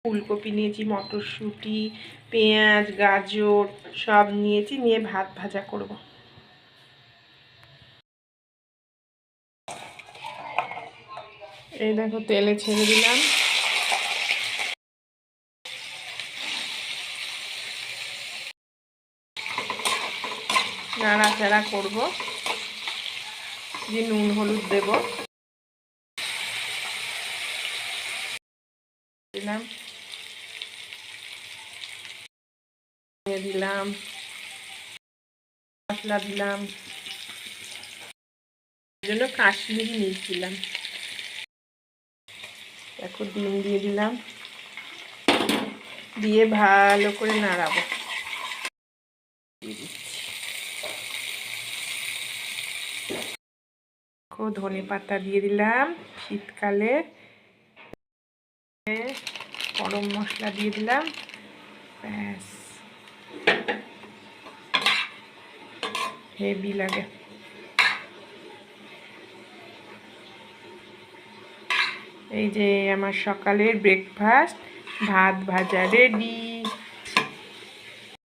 ফুলকপি নিয়েছি, মটরশুঁটি, পেঁয়াজ, গাজর সব নিয়েছি, নিয়ে ভাত ভাজা করব। এই দেখো তেলে ছেড়ে দিলাম। নাড়াচাড়া করব, দিয়ে নুন হলুদ দেব। দিলাম, দিলাম মশলা, দিলাম জন্য কাশ্মীরি মির্চ দিলাম। দেখো ডিম দিয়ে দিলাম, দিয়ে ভালো করে নাড়াবো। ধনে পাতা দিয়ে দিলাম, শীতকালে গরম মশলা দিয়ে দিলাম, ব্যাস হেভি লাগে। এই যে আমার সকালের ব্রেকফাস্ট, ভাত ভাজা রেডি।